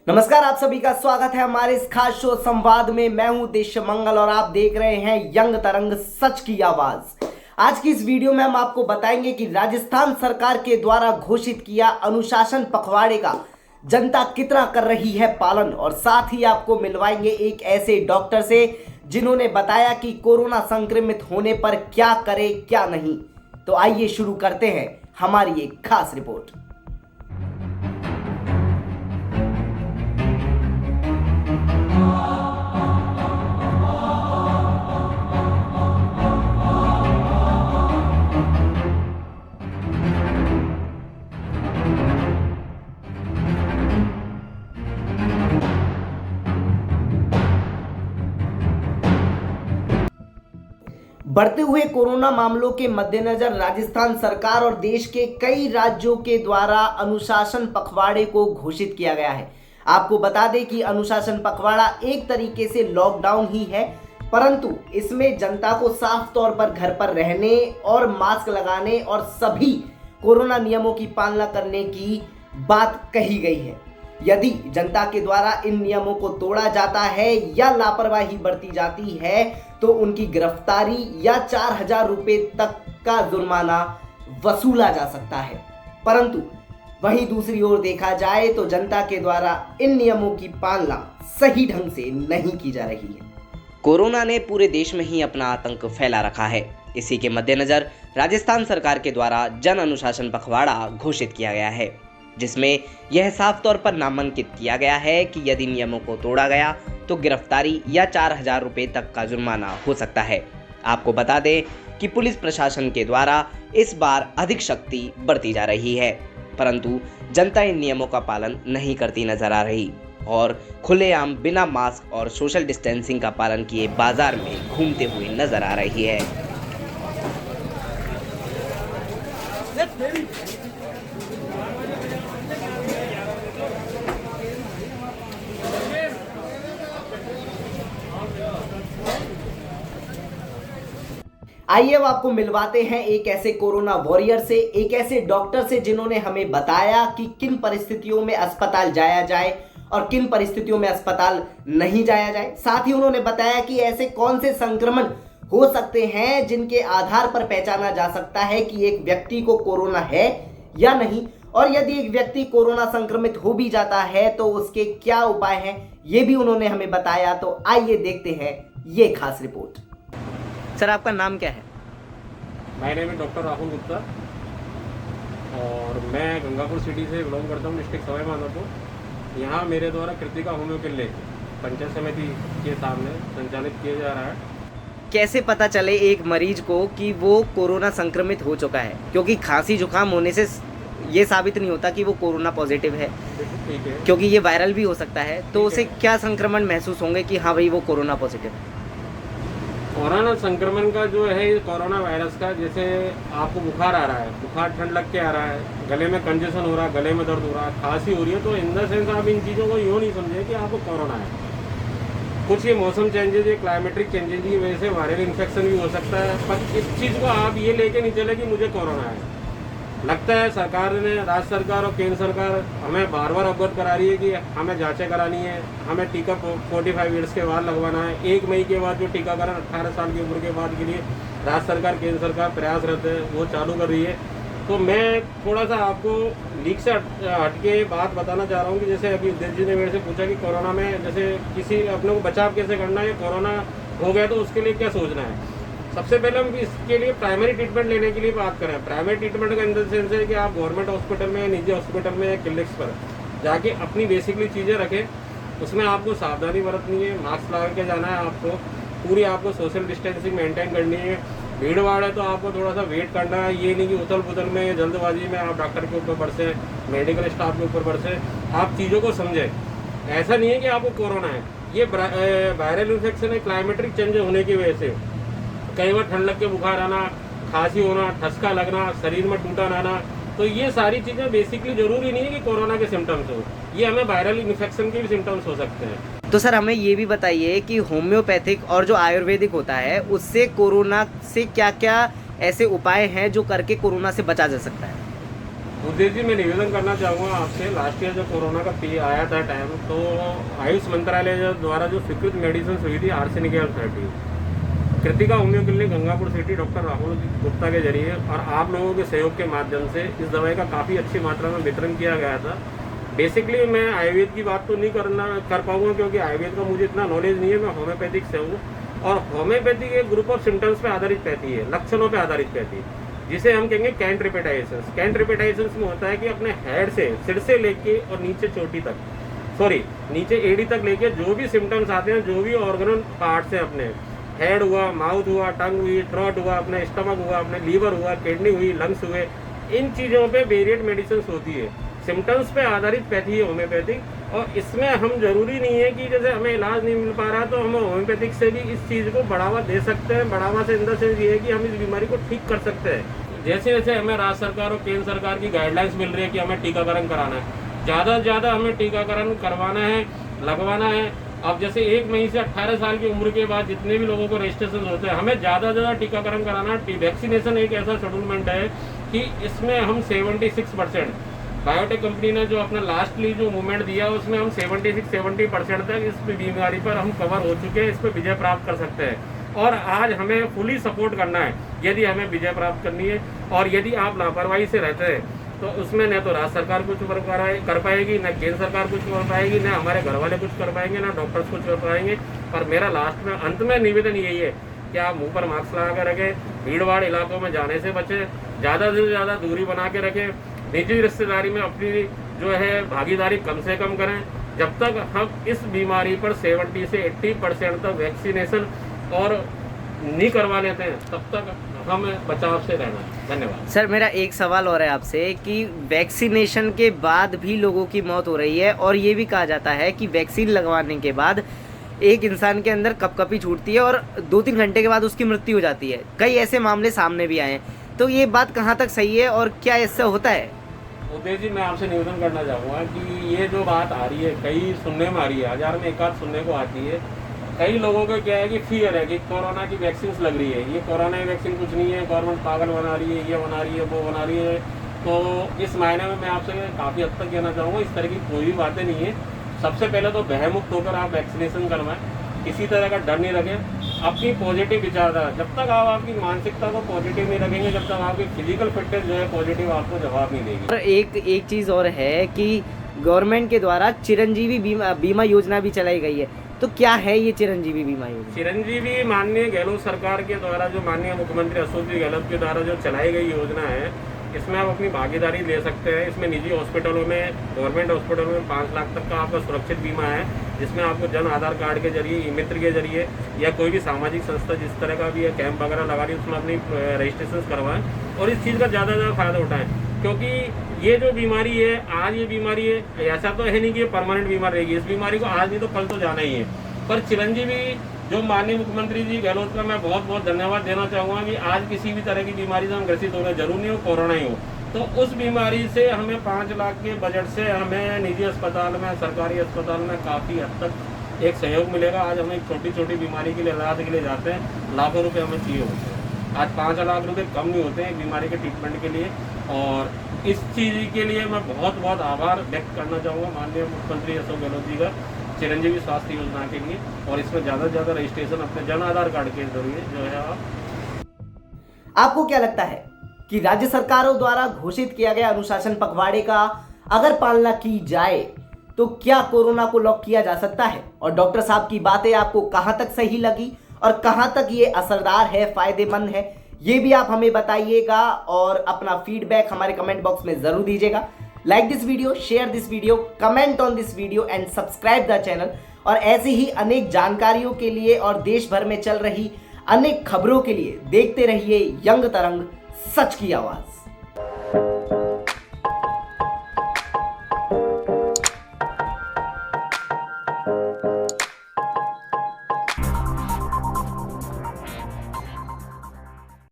नमस्कार, आप सभी का स्वागत है हमारे इस खास शो संवाद में। मैं हूं देश मंगल और आप देख रहे हैं यंग तरंग, सच की आवाज। आज की इस वीडियो में हम आपको बताएंगे कि राजस्थान सरकार के द्वारा घोषित किया अनुशासन पखवाड़े का जनता कितना कर रही है पालन, और साथ ही आपको मिलवाएंगे एक ऐसे डॉक्टर से जिन्होंने बताया कि कोरोना संक्रमित होने पर क्या करे क्या नहीं। तो आइए शुरू करते हैं हमारी एक खास रिपोर्ट। बढ़ते हुए कोरोना मामलों के मद्देनजर राजस्थान सरकार और देश के कई राज्यों के द्वारा अनुशासन पखवाड़े को घोषित किया गया है। आपको बता दें कि अनुशासन पखवाड़ा एक तरीके से लॉकडाउन ही है, परंतु इसमें जनता को साफ तौर पर घर पर रहने और मास्क लगाने और सभी कोरोना नियमों की पालना करने की बात कही गई है। यदि जनता के द्वारा इन नियमों को तोड़ा जाता है या लापरवाही बरती जाती है तो उनकी गिरफ्तारी या 4,000 रुपए तक का जुर्माना वसूला जा सकता है। परंतु वहीं दूसरी ओर देखा जाए तो जनता के द्वारा इन नियमों की पालना सही ढंग से नहीं की जा रही है। कोरोना ने पूरे देश में ही अपना आतंक फैला रखा है। इसी के मद्देनजर राजस्थान सरकार के द्वारा जन अनुशासन पखवाड़ा घोषित किया गया है, जिसमें यह साफ तौर पर नामांकित किया गया है कि यदि नियमों को तोड़ा गया तो गिरफ्तारी या 4,000 रुपए तक का जुर्माना हो सकता है। आपको बता दें कि पुलिस प्रशासन के द्वारा इस बार अधिक शक्ति बरती जा रही है, परंतु जनता इन नियमों का पालन नहीं करती नजर आ रही और खुलेआम बिना मास्क और सोशल डिस्टेंसिंग का पालन किए बाजार में घूमते हुए नजर आ रही है। आइए अब आपको मिलवाते हैं एक ऐसे कोरोना वॉरियर से, एक ऐसे डॉक्टर से जिन्होंने हमें बताया कि किन परिस्थितियों में अस्पताल जाया जाए और किन परिस्थितियों में अस्पताल नहीं जाया जाए। साथ ही उन्होंने बताया कि ऐसे कौन से संक्रमण हो सकते हैं जिनके आधार पर पहचाना जा सकता है कि एक व्यक्ति को कोरोना है या नहीं, और यदि एक व्यक्ति कोरोना संक्रमित हो भी जाता है तो उसके क्या उपाय हैं, ये भी उन्होंने हमें बताया। तो आइए देखते हैं ये खास रिपोर्ट। सर, आपका नाम क्या है? मेरा नाम है डॉक्टर राहुल गुप्ता और मैं गंगापुर सिटी से बिलोंग करता हूँ, डिस्ट्रिक्ट सवाई माधोपुर। यहाँ मेरे द्वारा कृतिका होम्यो क्लिनिक पंचायत समिति के सामने संचालित किया जा रहा है। कैसे पता चले एक मरीज को कि वो कोरोना संक्रमित हो चुका है? क्योंकि खांसी जुकाम होने से ये साबित नहीं होता कि वो कोरोना पॉजिटिव है, ठीक है, क्योंकि ये वायरल भी हो सकता है। तो उसे क्या संक्रमण महसूस होंगे कि हाँ भाई वो कोरोना पॉजिटिव है? कोरोना संक्रमण का जो है कोरोना वायरस का, जैसे आपको बुखार आ रहा है, बुखार ठंड लग के आ रहा है, गले में कंजेशन हो रहा है, गले में दर्द हो रहा है, खांसी हो रही है, तो इन द सेंस आप इन चीज़ों को यूँ नहीं समझे कि आपको कोरोना है। कुछ ये मौसम चेंजेज, ये क्लाइमेटिक चेंजेज की वजह से वायरल इन्फेक्शन भी हो सकता है, पर इस चीज़ को आप ये लेके नहीं चले कि मुझे कोरोना है। लगता है सरकार ने, राज्य सरकार और केंद्र सरकार हमें बार बार अवगत करा रही है कि हमें जांचें करानी है, हमें टीका 45 ईयर्स के बाद लगवाना है। 1 मई के बाद जो टीकाकरण 18 साल की उम्र के बाद के लिए राज्य सरकार केंद्र सरकार प्रयासरत है, वो चालू कर रही है। तो मैं थोड़ा सा आपको लीक से हटके बात बताना चाह रहा हूँ कि जैसे अभी उद्देश जी ने मेरे से पूछा कि कोरोना में जैसे किसी अपने को बचाव कैसे करना है, कोरोना हो गया तो उसके लिए क्या सोचना है। सबसे पहले हम इसके लिए प्राइमरी ट्रीटमेंट लेने के लिए बात करें। प्राइमरी ट्रीटमेंट का इन द सेंस है कि आप गवर्नमेंट हॉस्पिटल में, निजी हॉस्पिटल में या क्लिनिक्स पर जाके अपनी बेसिकली चीज़ें रखें। उसमें आपको सावधानी बरतनी है, मास्क लगा के जाना है, आपको पूरी आपको सोशल डिस्टेंसिंग मेंटेन करनी है। भीड़ भाड़ है तो आपको थोड़ा सा वेट करना है। ये नहीं कि उथल पुथल में, जल्दबाजी में आप डॉक्टर के ऊपर बरसे, मेडिकल स्टाफ के ऊपर बरसे। आप चीज़ों को समझें। ऐसा नहीं है कि आपको कोरोना है, ये वायरल इन्फेक्शन है क्लाइमेटिक चेंज होने की वजह से। कई बार ठंड लग के बुखार आना, खांसी होना, ठसका लगना, शरीर में टूटन आना, तो ये सारी चीज़ें बेसिकली जरूरी नहीं है कि कोरोना के सिम्टम्स हो, ये हमें वायरल इन्फेक्शन के भी सिम्टम्स हो सकते हैं। तो सर हमें ये भी बताइए कि होम्योपैथिक और जो आयुर्वेदिक होता है उससे कोरोना से क्या क्या ऐसे उपाय हैं जो करके कोरोना से बचा जा सकता है? उदय जी, मैं निवेदन करना चाहूँगा आपसे। लास्ट ईयर जब कोरोना का आया था टाइम, तो आयुष मंत्रालय द्वारा जो स्वीकृत मेडिसिन हुई थी arsenic 30, Kritika homeo clinic Gangapur city doctor Rahul Gupta के जरिए और आप लोगों के सहयोग के माध्यम से इस दवाई का काफ़ी अच्छी मात्रा में वितरण किया गया था। बेसिकली मैं आयुर्वेद की बात तो नहीं कर पाऊँगा, क्योंकि आयुर्वेद का मुझे इतना नॉलेज नहीं है। मैं होम्योपैथिक से हूँ, और होम्योपैथिक एक ग्रुप ऑफ सिम्टम्स पे आधारित पैथी है, लक्षणों पे आधारित पैथी, जिसे हम कहेंगे कैंट रिपेटाइजेशंस। कैंट रिपेटाइजेशंस में होता है कि अपने हेड से, सिर से लेके और नीचे चोटी तक, नीचे एड़ी तक लेके जो भी सिम्टम्स आते हैं, जो भी ऑर्गन पार्ट्स हैं, अपने हेड हुआ, माउथ हुआ, टंग हुई, थ्रोट हुआ, अपने स्टमक हुआ, अपने लीवर हुआ, किडनी हुई, लंग्स हुए, इन चीज़ों पे वेरिएट मेडिसिन होती है। सिम्टम्स पे आधारित पैथी है होम्योपैथिक, और इसमें हम जरूरी नहीं है कि जैसे हमें इलाज नहीं मिल पा रहा तो हम होम्योपैथिक से भी इस चीज़ को बढ़ावा दे सकते हैं। बढ़ावा से इन द सेंस ये है कि हम इस बीमारी को ठीक कर सकते हैं। जैसे जैसे हमें राज्य सरकार और केंद्र सरकार की गाइडलाइंस मिल रही है कि हमें टीकाकरण कराना है, ज़्यादा से ज़्यादा हमें टीकाकरण करवाना है, लगवाना है। अब जैसे 1 मई से 18 साल की उम्र के बाद जितने भी लोगों को रजिस्ट्रेशन होते हैं, हमें ज़्यादा से ज़्यादा टीकाकरण कराना है। वैक्सीनेशन एक ऐसा शेड्यूलमेंट है कि इसमें हम 76%, बायोटेक कंपनी ने जो अपना लास्टली जो मूवमेंट दिया उसमें हम 70% तक इस बीमारी पर हम कवर हो चुके हैं, इस पर विजय प्राप्त कर सकते हैं। और आज हमें फुली सपोर्ट करना है यदि हमें विजय प्राप्त करनी है। और यदि आप लापरवाही से रहते हैं तो उसमें न तो राज्य सरकार कुछ कर पाएगी, न केंद्र सरकार कुछ कर पाएगी, न हमारे घर वाले कुछ कर पाएंगे, न डॉक्टर्स कुछ कर पाएंगे। और मेरा लास्ट में अंत में निवेदन यही है कि आप मुंह पर मास्क लगा के रखें, भीड़ भाड़ इलाकों में जाने से बचें, ज़्यादा से ज़्यादा दूरी बना के रखें, निजी रिश्तेदारी में अपनी जो है भागीदारी कम से कम करें। जब तक हम इस बीमारी पर 70 से 80% तक वैक्सीनेशन और नहीं करवा लेते हैं, तब तक हमें बचाव से रहना है। धन्यवाद। सर, मेरा एक सवाल और है आपसे कि वैक्सीनेशन के बाद भी लोगों की मौत हो रही है, और ये भी कहा जाता है कि वैक्सीन लगवाने के बाद एक इंसान के अंदर कपकपी छूटती है और 2-3 घंटे के बाद उसकी मृत्यु हो जाती है। कई ऐसे मामले सामने भी आए हैं, तो ये बात कहाँ तक सही है और क्या इससे होता है? उदय जी, मैं आपसे निवेदन करना चाहूँगा कि ये जो बात आ रही है, कई सुनने में आ रही है, 1000 में 1 आध सुनने को आती है। कई लोगों को क्या है कि फियर है कि कोरोना की वैक्सीन लग रही है, ये कोरोना की वैक्सीन कुछ नहीं है, गवर्नमेंट पागल बना रही है, ये बना रही है, वो बना रही है। तो इस मायने में मैं आपसे काफ़ी हद तक कहना चाहूँगा, इस तरह की कोई भी बातें नहीं है। सबसे पहले तो भयमुक्त होकर आप वैक्सीनेशन करवाएं, किसी तरह का डर नहीं रखें। अपनी पॉजिटिव विचारधारा, जब तक आप आपकी मानसिकता को पॉजिटिव नहीं रखेंगे, जब तक आपकी फिजिकल फिटनेस जो है पॉजिटिव आपको जवाब नहीं देगी। और एक चीज़ और है कि गवर्नमेंट के द्वारा चिरंजीवी बीमा योजना भी चलाई गई है, तो क्या है ये चिरंजीवी बीमा योजना? चिरंजीवी माननीय गहलोत सरकार के द्वारा, जो माननीय मुख्यमंत्री अशोक जी गहलोत के द्वारा जो चलाई गई योजना है, इसमें आप अपनी भागीदारी ले सकते हैं। इसमें निजी हॉस्पिटलों में, गवर्नमेंट हॉस्पिटलों में 5 लाख तक का आपका सुरक्षित बीमा है, जिसमें आपको जन आधार कार्ड के जरिए, ई मित्र के जरिए, या कोई भी सामाजिक संस्था जिस तरह का भी कैंप वगैरह लगा रही है उसमें अपनी रजिस्ट्रेशन करवाएं और इस चीज़ का ज़्यादा से ज़्यादा फायदा उठाएं। क्योंकि ये जो बीमारी है, आज ये बीमारी है, ऐसा तो है नहीं कि ये परमानेंट बीमारी रहेगी। इस बीमारी को आज नहीं तो कल तो जाना ही है। पर चिरंजीवी जो माननीय मुख्यमंत्री जी गहलोत का मैं बहुत बहुत धन्यवाद देना चाहूँगा कि आज किसी भी तरह की बीमारी से हम ग्रसित हो रहे, जरूर नहीं हो कोरोना ही हो, तो उस बीमारी से हमें 5 लाख के बजट से हमें निजी अस्पताल में, सरकारी अस्पताल में काफ़ी हद तक एक सहयोग मिलेगा। आज हम एक छोटी छोटी बीमारी के लिए, इलाज के लिए जाते हैं, लाखों रुपए हमें चाहिए होते हैं। आज 5 लाख रुपए कम नहीं होते हैं एक बीमारी के ट्रीटमेंट के लिए। और इस चीज़ के लिए मैं बहुत बहुत आभार व्यक्त करना चाहूँगा माननीय मुख्यमंत्री अशोक गहलोत जी का, चिरंजीवी स्वास्थ्य योजना के लिए। और इसमें ज़्यादा से ज़्यादा रजिस्ट्रेशन अपने जन आधार कार्ड के जरिए जो है आपको क्या लगता है कि राज्य सरकारों द्वारा घोषित किया गया अनुशासन पखवाड़े का अगर पालना की जाए तो क्या कोरोना को लॉक किया जा सकता है? और डॉक्टर साहब की बातें आपको कहां तक सही लगी और कहां तक ये असरदार है, फायदेमंद है, ये भी आप हमें बताइएगा और अपना फीडबैक हमारे कमेंट बॉक्स में जरूर दीजिएगा। Like this video, share this video, comment on this video and subscribe the channel. और ऐसी ही अनेक जानकारियों के लिए और देश भर में चल रही अनेक खबरों के लिए देखते रहिए यंग तरंग, सच की आवाज।